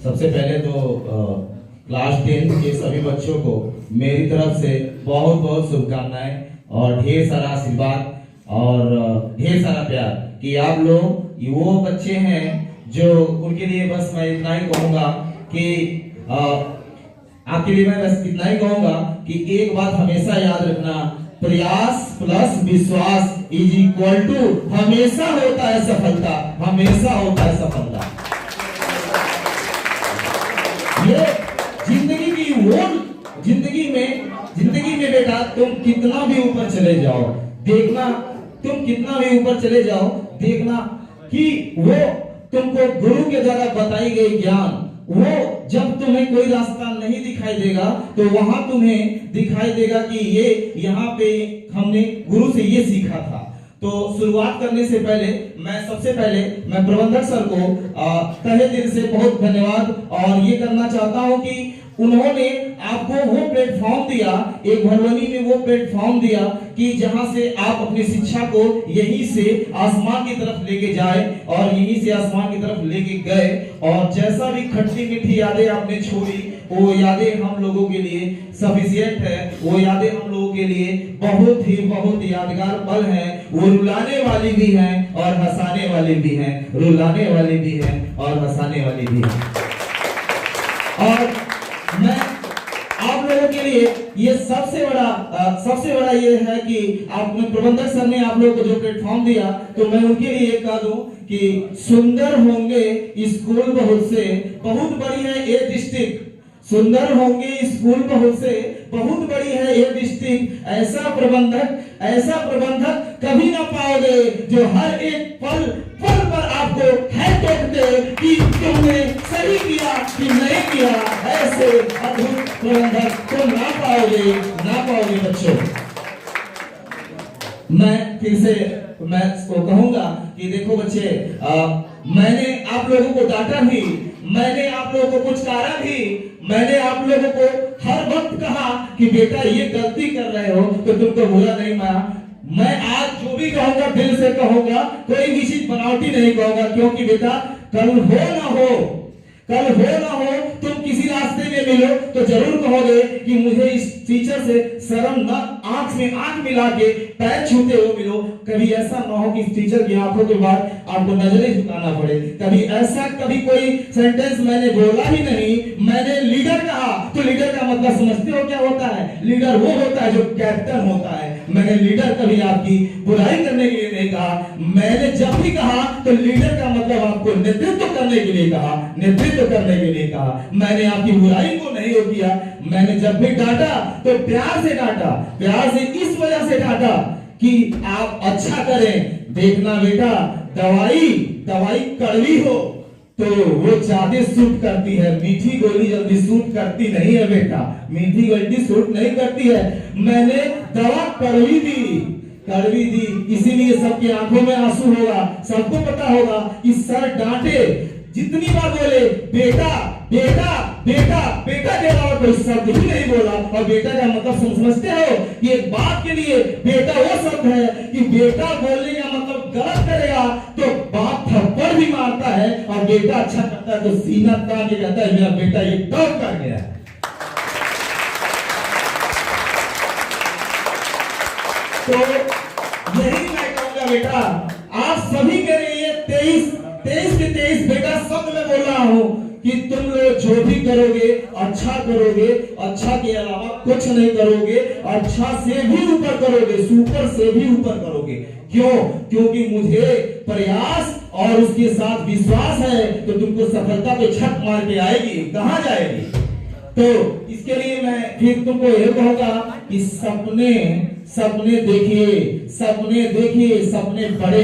सबसे पहले तो क्लास 10 के सभी बच्चों को मेरी तरफ से बहुत बहुत शुभकामनाएं और ढेर सारा आशीर्वाद और ढेर सारा प्यार कि आप लोग वो बच्चे हैं जो उनके लिए बस मैं इतना ही कहूँगा कि आपके लिए मैं बस इतना ही कहूँगा कि एक बात हमेशा याद रखना, प्रयास प्लस विश्वास इज इक्वल टू हमेशा होता है सफलता, हमेशा होता है सफलता। ये जिंदगी की वो जिंदगी में बेटा तुम कितना भी ऊपर चले जाओ, देखना तुम कितना भी ऊपर चले जाओ, देखना कि वो तुमको गुरु के द्वारा बताई गई ज्ञान, वो जब तुम्हें कोई रास्ता नहीं दिखाई देगा तो वहां तुम्हें दिखाई देगा कि ये यहाँ पे हमने गुरु से ये सीखा था। तो शुरुआत करने से पहले सबसे पहले मैं प्रबंधक सर को तहे दिल से बहुत धन्यवाद और ये करना चाहता हूँ कि उन्होंने आपको वो प्लेटफॉर्म दिया, एक भरवनी में वो प्लेटफॉर्म दिया कि जहां से आप अपनी शिक्षा को यहीं से आसमान की तरफ लेके जाए और यहीं से आसमान की तरफ लेके गए। और जैसा भी खट्टी मीठी यादें आपने छोड़ी, वो यादें हम लोगों के लिए सफिशिएंट है, वो यादें हम लोगों के लिए बहुत यादगार पल हैं। वो रुलाने वाली भी हैं और हंसाने वाली भी हैं, रुलाने वाली भी हैं और हंसाने वाली भी हैं। और मैं आप लोगों के लिए ये सबसे बड़ा ये है कि आपने प्रबंधक सर ने आप लोगों को जो प्लेटफॉर्म दिया, तो मैं उनके लिए ये कह दूं कि सुंदर होंगे स्कूल बहुत से, बहुत बड़ी है ये डिस्ट्रिक्ट, सुंदर होंगे स्कूल बहुत से, बहुत बड़ी है ये डिस्ट्रिक्ट। ऐसा प्रबंधक कभी ना पाओगे जो हर एक पल पर आपको है टोकते कि तुमने सही किया कि नहीं किया। ऐसे अद्भुत प्रबंधक तुम ना पाओगे बच्चों। मैं फिर से मैं इसको कहूंगा कि देखो बच्चे, मैंने आप लोगों को डांटा भी, मैंने आप लोगों को कुछ कहा भी, मैंने आप लोगों को हर वक्त कहा कि बेटा ये गलती कर रहे हो तो तुमको बुरा नहीं माना। मैं आज जो भी कहूंगा दिल से कहूंगा, कोई भी चीज बनावटी नहीं कहूंगा, क्योंकि बेटा कल हो ना हो तुम किसी रास्ते में मिलो तो जरूर कहोगे कि मुझे इस टीचर से शर्म ना, आंख में आंख मिला के पैर छूते हो मिलो। कभी ऐसा ना हो कि इस टीचर की आंखों के बाद आपको नजरें झुकाना पड़े। कभी कोई सेंटेंस मैंने बोला ही नहीं, मैंने लीडर कहा तो लीडर का मतलब समझते हो क्या होता है? लीडर वो होता है जो कैप्टन होता है। मैंने लीडर कभी आपकी बुराई करने के लिए नहीं कहा। मैंने जब भी कहा तो लीडर का मतलब आपको नेतृत्व करने के लिए कहा, मैंने आपकी बुराई को नहीं किया। मैंने जब भी डांटा तो प्यार से डांटा, प्यार से इस वजह से डांटा कि आप अच्छा करें। देखना बेटा, दवाई कड़वी हो तो वो ज्यादा सूट करती है, मीठी गोली जल्दी सूट करती नहीं है बेटा, मीठी गोली सूट नहीं करती है। मैंने दवा कड़वी दी, इसीलिए सबकी आंखों में आंसू होगा। सबको पता होगा कि सर डांटे, जितनी बार बोले बेटा के अलावा कोई शब्द ही नहीं बोला। और बेटा का मतलब समझते हो कि एक बाप के लिए बेटा वो शब्द है कि बेटा बोलने का मतलब गलत करेगा तो बाप थप्पड़ भी मारता है, और बेटा अच्छा करता है तो सीना तान के जाता है मेरा बेटा ये टॉप कर गया। तो यही मैं कहूंगा बेटा, आप सभी के लिए 23 बेटा शब्द में बोल रहा हूं कि तुम लोग जो भी करोगे अच्छा करोगे, अच्छा के अलावा कुछ नहीं करोगे, अच्छा से भी ऊपर करोगे, सुपर से भी ऊपर करोगे। क्यों? क्योंकि मुझे प्रयास और उसके साथ विश्वास है तो तुमको सफलता पे छक मार के आएगी। कहां जाएगी? तो इसके लिए मैं फिर तुमको यह कहूंगा कि सपने देखिए, सपने बड़े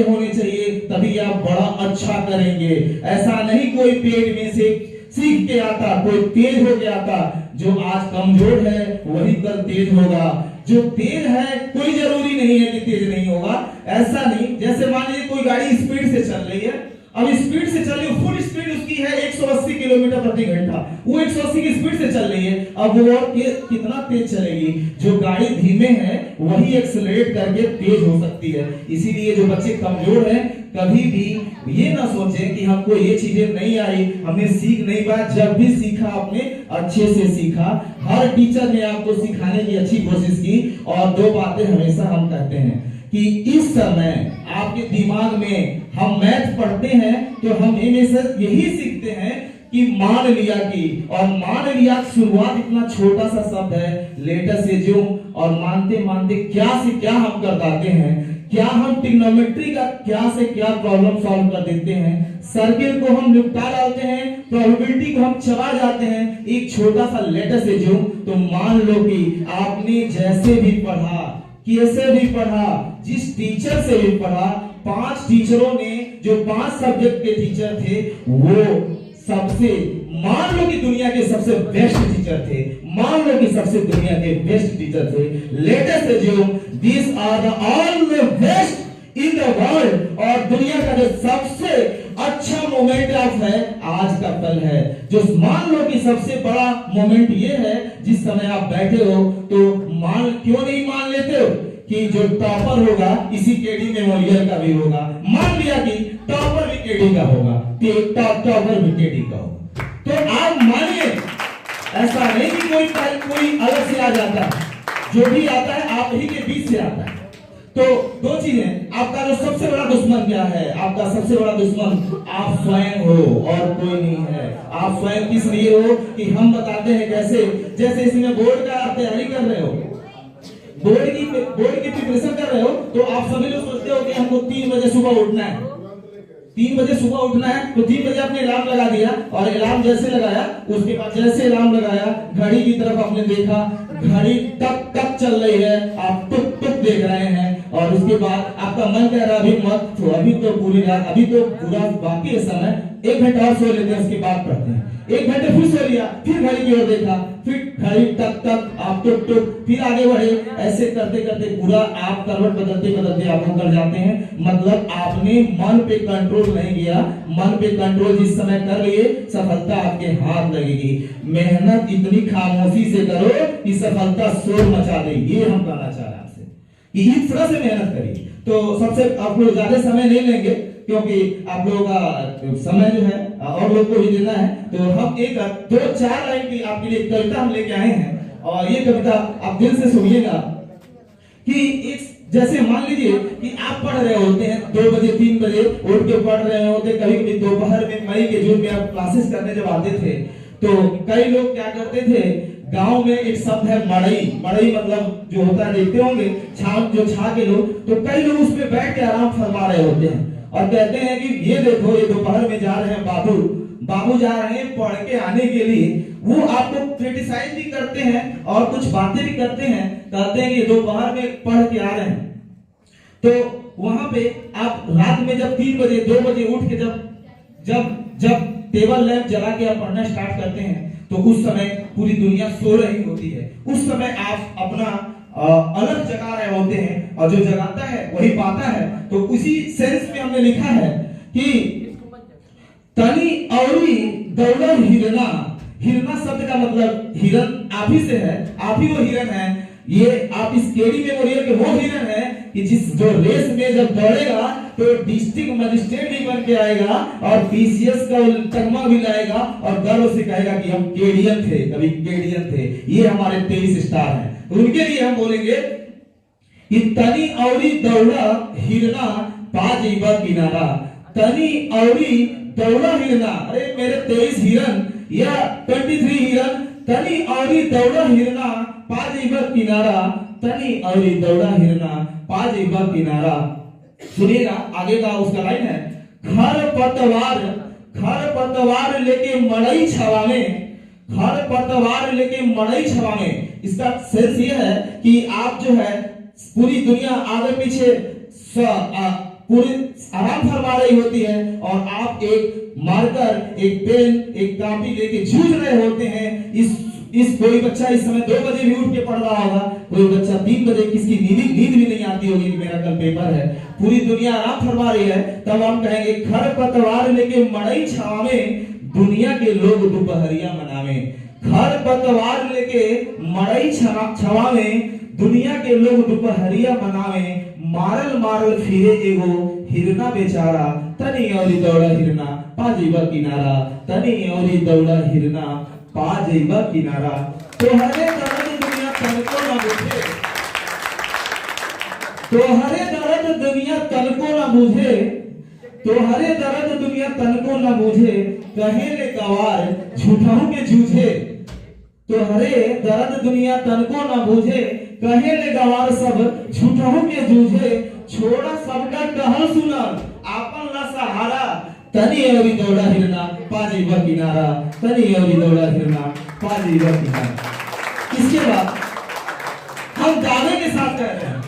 होने चाहिए, तभी आप बड़ा अच्छा करेंगे। ऐसा नहीं कोई पेड़ में से सीख के आता, कोई तेज हो के आता। जो आज कमजोर है वही कल तेज होगा, जो तेज है कोई जरूरी नहीं है कि तेज नहीं होगा। ऐसा नहीं, जैसे मान लीजिए कोई गाड़ी स्पीड से चल रही है अब स्पीड से चल रही है, फुल स्पीड उसकी है 180 किलोमीटर प्रति घंटा, वो 180 की स्पीड से चल रही है। अब वो और कितना तेज चलेगी? जो गाड़ी धीमे है वही एक्सेलरेट करके तेज हो सकती है। इसीलिए जो बच्चे कमजोर हैं कभी भी ये ना सोचें कि हमको ये चीजें नहीं आई, हमने सीख नहीं पाया। जब भी सीखा आपने अच्छे से सीखा, हर टीचर ने आपको सिखाने की अच्छी कोशिश की। और दो बातें हमेशा हम कहते हैं कि इस समय आपके दिमाग में हम मैथ पढ़ते हैं तो हम हमेशा यही सीखते हैं कि मान लिया कि, और मान लिया शुरुआत इतना छोटा सा शब्द है, लेटर से जो, और मानते मानते क्या से क्या हम कर जाते हैं। क्या हम ट्रिग्नोमेट्री का क्या से क्या प्रॉब्लम सॉल्व कर देते हैं, सर्किल को हम निपटा डालते हैं, प्रोबेबिलिटी को हम चबा जाते हैं एक छोटा सा लेटर से जो। तो मान लो कि आपने जैसे भी पढ़ा, कैसे भी पढ़ा, जिस टीचर से भी पढ़ा, 5 टीचरों ने जो 5 सब्जेक्ट के टीचर थे वो सबसे, मान लो कि दुनिया के सबसे बेस्ट टीचर थे, मान लो कि सबसे दुनिया के बेस्ट टीचर थे। Latest assume these are the all the best in the world. और दुनिया का जो सबसे अच्छा मोमेंट ऑफ है आज का पल है। जो मान लो कि सबसे बड़ा मोमेंट ये है जिस समय आप बैठे हो, तो क्यों नहीं मान लेते हो कि जो टॉपर होगा इसी केडी मेमोरियल का भी होगा। मान लिया कि टॉपर भी केडी का होगा, टॉपर भी केडी का होगा, तो आप मानिए, ऐसा नहीं कि कोई अलग से आ जाता है, जो भी आता है आप ही के बीच से आता है। तो दो चीजें, आपका जो सबसे बड़ा दुश्मन क्या है? आपका सबसे बड़ा दुश्मन आप स्वयं हो और कोई नहीं है। आप स्वयं किस लिए हो कि हम बताते हैं कैसे। जैसे इसमें बोर्ड का आप तैयारी कर रहे हो, बोर्ड की प्रिपरेशन कर रहे हो, तो आप सभी लोग सोचते हो कि हमको 3 बजे सुबह उठना है, 3 बजे सुबह उठना है, तो 3 बजे आपने अलार्म लगा दिया, और अलार्म जैसे लगाया, उसके बाद जैसे अलार्म लगाया, घड़ी की तरफ आपने देखा, घड़ी टक टक चल रही है, आप टुक टुक देख रहे हैं, और उसके बाद आपका मन कह रहा है अभी मत, तो अभी तो पूरी रात, अभी तो पूरा बाकी है समय, 1 घंटा और सो लेते हैं, उसके बाद पढ़ते हैं। 1 घंटे फिर सो लिया, फिर घड़ी की ओर देखा, फिर घड़ी टक टक, आप टुक टुक, फिर आगे बढ़े। ऐसे करते करते पूरा आप करवट बदलते बदलते आप कर जाते हैं। मतलब आपने मन पे कंट्रोल नहीं किया। मन पे कंट्रोल जिस समय कर लिए, सफलता आपके हाथ लगेगी। मेहनत इतनी खामोशी से करो कि सफलता शोर मचा दे। ये हम कहना चाह रहे हैं आपसे कि इस तरह से मेहनत करिए। तो सबसे आप लोग ज्यादा समय नहीं लेंगे क्योंकि आप लोगों का समय जो है और लोग को ही देना है। तो हम एक 2-4 लाइन की आपके लिए कविता हम लेके आए हैं, और ये कविता आप दिल से सुनिएगा। कि एक जैसे मान लीजिए कि आप पढ़ रहे होते हैं 2 बजे 3 बजे उठ के पढ़ रहे होते, कभी कभी दोपहर में मई के जून में आप क्लासेस करने जब आते थे, तो कई लोग क्या करते थे, गांव में एक शब्द है मड़ई। मड़ई मतलब जो होता है, देखते होंगे छा के लोग, तो कई लोग उस पे बैठ के आराम फरमा रहे होते हैं और कहते हैं कि ये देखो, ये दोपहर में जा रहे हैं बाबू जा रहे हैं पढ़ के आने के लिए। वो आपको क्रिटिसाइज भी करते हैं और कुछ बातें भी करते हैं, कहते हैं कि दोपहर में पढ़ के आ रहे हैं। तो वहां पे आप रात में जब 3 बजे 2 बजे उठ के जब टेबल लैंप जला के आप पढ़ना स्टार्ट करते हैं, तो उस समय पूरी दुनिया सो रही होती है। उस समय आप अपना अलग जगा रहे होते हैं, और जो जगाता है वही पाता है। तो उसी सेंस में हमने लिखा है कि तनी औरी दौड़ा हिरना। हिरना शब्द का मतलब हिरन आप ही से है, आप ही वो हिरन है। ये आप इस केडी मेमोरियल के वो हिरन है कि जो रेस में जब दौड़ेगा तो डिस्ट्रिक्ट मजिस्ट्रेट भी बन के आएगा और पीसीएस का तगमा भी लाएगा और गर्व से कहेगा कि हम केडियन थे, कभी केडियन थे। ये हमारे 23 स्टार हैं। उनके लिए हम बोलेंगे कि तनी औरी दौड़ा हिरना पाजीबा किनारा। तनी औरी दौड़ा हिरना, अरे मेरे 23 हिरन या 23 हिरन, तनी औरी दौड़ा हिरना पाजीबा किनारा, तनी औरी दौड़ा हिरना पाजीबा किनारा। सुनिएगा आगे का उसका लाइन है, खर पतवार लेके मड़ई छवावे, खर पतवार लेके मड़ई छवावे। इसका सेंस ये है कि आप जो है पूरी दुनिया आगे पीछे पूरी आराम फरमा रही होती है, और आप एक मार्कर, एक पेन, एक कॉपी लेके जूझ रहे होते हैं इस इस कोई बच्चा इस समय 2 बजे भी उठ के पढ़ रहा होगा, कोई बच्चा 3 बजे, किसकी नींद भी नहीं आती होगी कि मेरा कल पेपर है, पूरी दुनिया आराम फरमा रही है, तब हम कहेंगे खरपतवार लेके मड़ई छावे, दुनिया के लोग दोपहरिया मनावे। खरपतवार लेके मड़ई छावे, दुनिया के लोग दोपहरिया मनावे। मारल मारल फिरे एगो हिरना बेचारा, तनी औरी दौड़ा हिरना पा जइबा किनारा, तनी औरी दौड़ा हिरना पा जइबा किनारा। तोहरे दर्द दुनिया तनको ना बुझे, तोहरे दर्द दुनिया तनको ना बुझे, तोहरे दर्द दुनिया तनको ना बुझे, कहे ले गवार झूठाऊ के जूझे। तोहरे दर्द दुनिया तनको ना बुझे, कहे ले गवार सब झूठाऊ के जूझे। छोड़ा सबका कहल सुनल, आपन ला सहारा, तनी औरी दौड़ा हिरना पा जइबा किनारा, तनी औरी दौड़ा हिरना पा जइबा किनारा। इसके बाद हम दावे के साथ कह रहे हैं,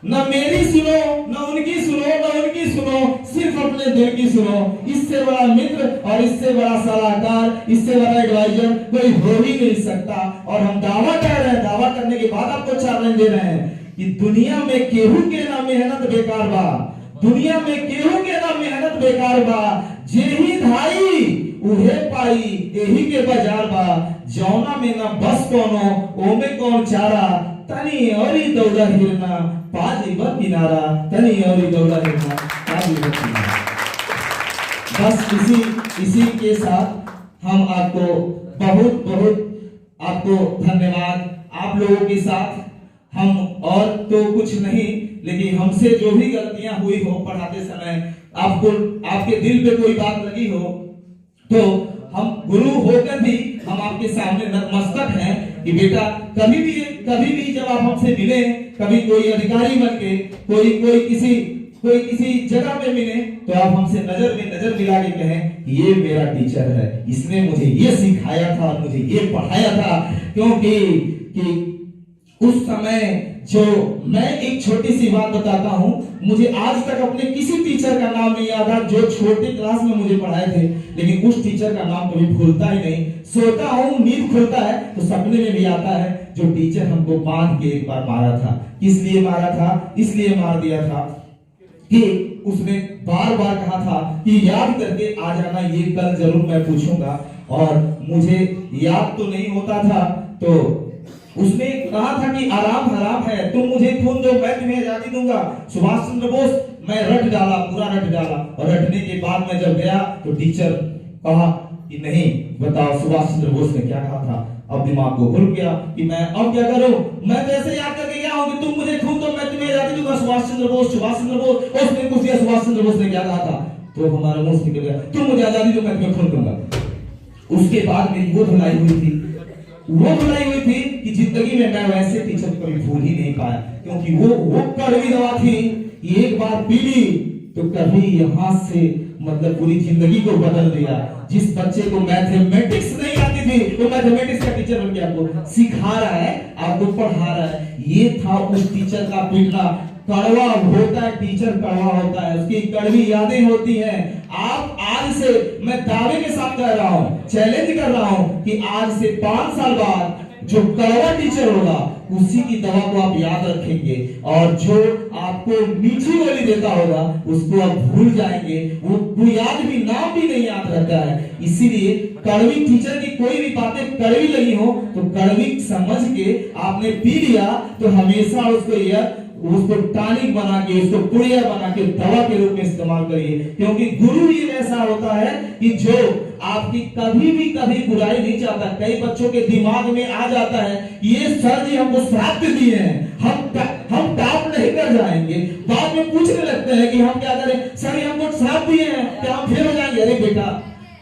न मेरी सुनो, न उनकी सुनो, न उनकी सुनो, सिर्फ अपने दिल की सुनो। इससे बड़ा मित्र और इससे बड़ा सलाहकार, इससे बड़ा एडवाइजर कोई हो ही नहीं सकता। और हम दावा कर रहे हैं, दावा करने के बाद आपको चैलेंज दे रहे हैं कि दुनिया में केहू के ना मेहनत बेकार बा, दुनिया में केहू के ना मेहनत बेकार बा। जेही धाई उहे पाई, एही के बाजार बा। जौना में ना बस कोनो, ओमे कौन चारा, तनी औरी दौड़ा हिरना पा जइबा किनारा, तनी औरी दौड़ा हिरना पा जइबा किनारा। बस इसी के साथ हम आपको बहुत बहुत आपको धन्यवाद। आप लोगों के साथ हम और तो कुछ नहीं, लेकिन हमसे जो भी गलतियां हुई हो पढ़ाते समय, आपको आपके दिल पे कोई बात लगी हो, तो हम गुरु होकर भी हम आपके सामने नतमस्तक हैं कि बेटा कभी भी जब आप हमसे मिले, कभी कोई अधिकारी बन के कोई किसी जगह पे मिले, तो आप हमसे नजर में नजर मिला के कहें ये मेरा टीचर है, इसने मुझे ये सिखाया था, मुझे ये पढ़ाया था। क्योंकि कि उस समय जो मैं एक छोटी सी बात बताता हूं, मुझे आज तक अपने किसी टीचर का नाम नहीं याद था जो छोटे क्लास में मुझे पढ़ाए थे, लेकिन उस टीचर का नाम कभी भूलता ही नहीं। सोता हूं, नींद खुलता है तो सपने में भी आता है जो टीचर हमको बांध के एक बार मारा था। किस लिए मारा था? इसलिए मार दिया था कि उसने बार बार कहा था कि याद करके आ जाना, ये कल जरूर मैं पूछूंगा, और मुझे याद तो नहीं होता था। तो उसने कहा था कि आराम हराम है, तुम मुझे खून दो मैं तुम्हें आजादी दूंगा। सुभाष चंद्र बोस, मैं रट डाला, पूरा रट डाला, और रटने के बाद मैं जब गया तो टीचर कहा कि नहीं बताओ सुभाष चंद्र बोस ने क्या कहा था। अब दिमाग को खुल गया कि मैं अब क्या करूं, मैं तो ऐसे याद करके गया हूं कि तुम मुझे खून दो मैं तुम्हें आजादी दूंगा। सुभाष चंद्र बोस, उसने पूछ दिया सुभाष चंद्र बोस ने क्या कहा था, तो हमारा मुंह से निकल गया तुम मुझे आजादी दो मैं तुम्हें खून दूंगा। उसके बाद मेरी वो धुलाई हुई थी कि जिंदगी में मैं वैसे टीचर को कभी भूल ही नहीं पाया, क्योंकि वो कड़वी दवा थी कि एक बार पी ली तो कभी यहाँ से मतलब पूरी जिंदगी को बदल दिया। जिस बच्चे को मैथमेटिक्स नहीं आती थी, वो मैथमेटिक्स का टीचर बन के आपको सिखा रहा है, आपको पढ़ा रहा है। ये था उस टीचर का पीटना। कड़वा होता है टीचर, कड़वा होता है, उसकी कड़वी यादें होती हैं। आप आज से, मैं दावे के साथ कह रहा हूं, चैलेंज कर रहा हूं कि आज से 5 साल बाद जो कड़वा टीचर होगा उसी की दवा को आप याद रखेंगे, और जो आपको मीठी गोली देता होगा उसको आप भूल जाएंगे। वो याद भी, नाम भी नहीं याद रहता है। इसीलिए कड़वी टीचर की कोई भी बातें कड़वी लगी हो तो कड़वी समझ के आपने पी लिया तो हमेशा उसको टॉनिक बना के, उसको पुड़िया बना के दवा के रूप में इस्तेमाल करिए। क्योंकि गुरु ही ऐसा होता है कि जो आपकी कभी बुराई नहीं चाहता। कई बच्चों के दिमाग में आ जाता है ये सर जी हमको श्राप दिए हैं, हम टॉप नहीं कर जाएंगे। बाद में पूछने लगते हैं कि हम क्या करें, सर हमको श्राप दिए हैं क्या हम फेल हो जाएंगे? अरे बेटा,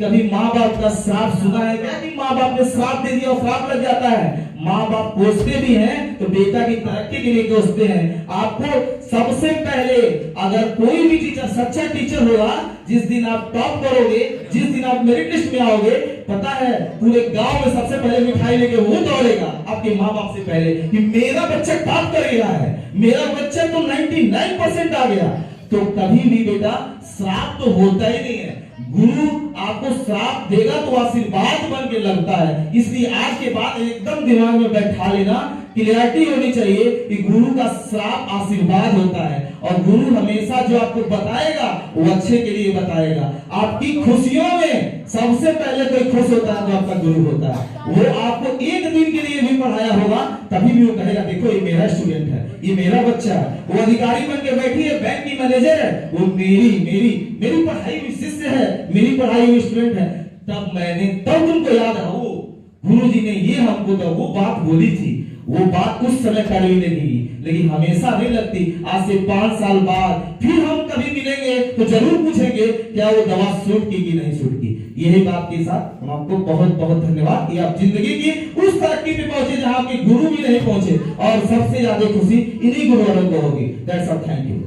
कभी माँ बाप का श्राप सुना है क्या कि माँ बाप ने श्राप दे दिया और श्राप लग जाता है? माँ बाप कोसते भी हैं तो बेटा की तरक्की के लिए कोसते हैं। आपको सबसे पहले, अगर कोई भी टीचर सच्चा टीचर होगा, जिस दिन आप टॉप करोगे, जिस दिन आप मेरिट लिस्ट में आओगे, पता है पूरे गांव में सबसे पहले मिठाई लेके वो दौड़ेगा आपके माँ बाप से पहले कि मेरा बच्चा टॉप कर गया है, मेरा बच्चा तो 99% आ गया। तो कभी भी बेटा श्राप तो होता ही नहीं है। गुरु आपको श्राप देगा तो आशीर्वाद बन के लगता है। इसलिए आज के बाद एकदम दिमाग में बैठा लेना, क्लियरिटी होनी चाहिए कि गुरु का श्राप आशीर्वाद होता है, और गुरु हमेशा जो आपको बताएगा वो अच्छे के लिए बताएगा। आपकी खुशियों में सबसे पहले कोई खुश होता है तो आपका गुरु होता है। वो आपको एक दिन के लिए भी पढ़ाया होगा तभी भी वो कहेगा देखो ये मेरा स्टूडेंट है, ये मेरा बच्चा है। वो अधिकारी बन के बैठी है, बैंक की मैनेजर है, वो मेरी पढ़ाई हुई शिष्य है, मेरी पढ़ाई हुई स्टूडेंट है। तब तुमको याद है वो गुरु जी ने ये हमको तो वो बात बोली थी, वो बात उस समय कड़वी लगेगी लेकिन हमेशा नहीं लगती। आज से 5 साल बाद फिर हम कभी मिलेंगे तो जरूर पूछेंगे क्या वो दवा सूट की कि नहीं सूट की। यही बात के साथ हम आपको बहुत बहुत धन्यवाद कि आप जिंदगी की उस तरक्की पे पहुंचे जहां आपके गुरु भी नहीं पहुंचे, और सबसे ज्यादा खुशी इन्हीं गुरुओं को होगी। That's all, thank you.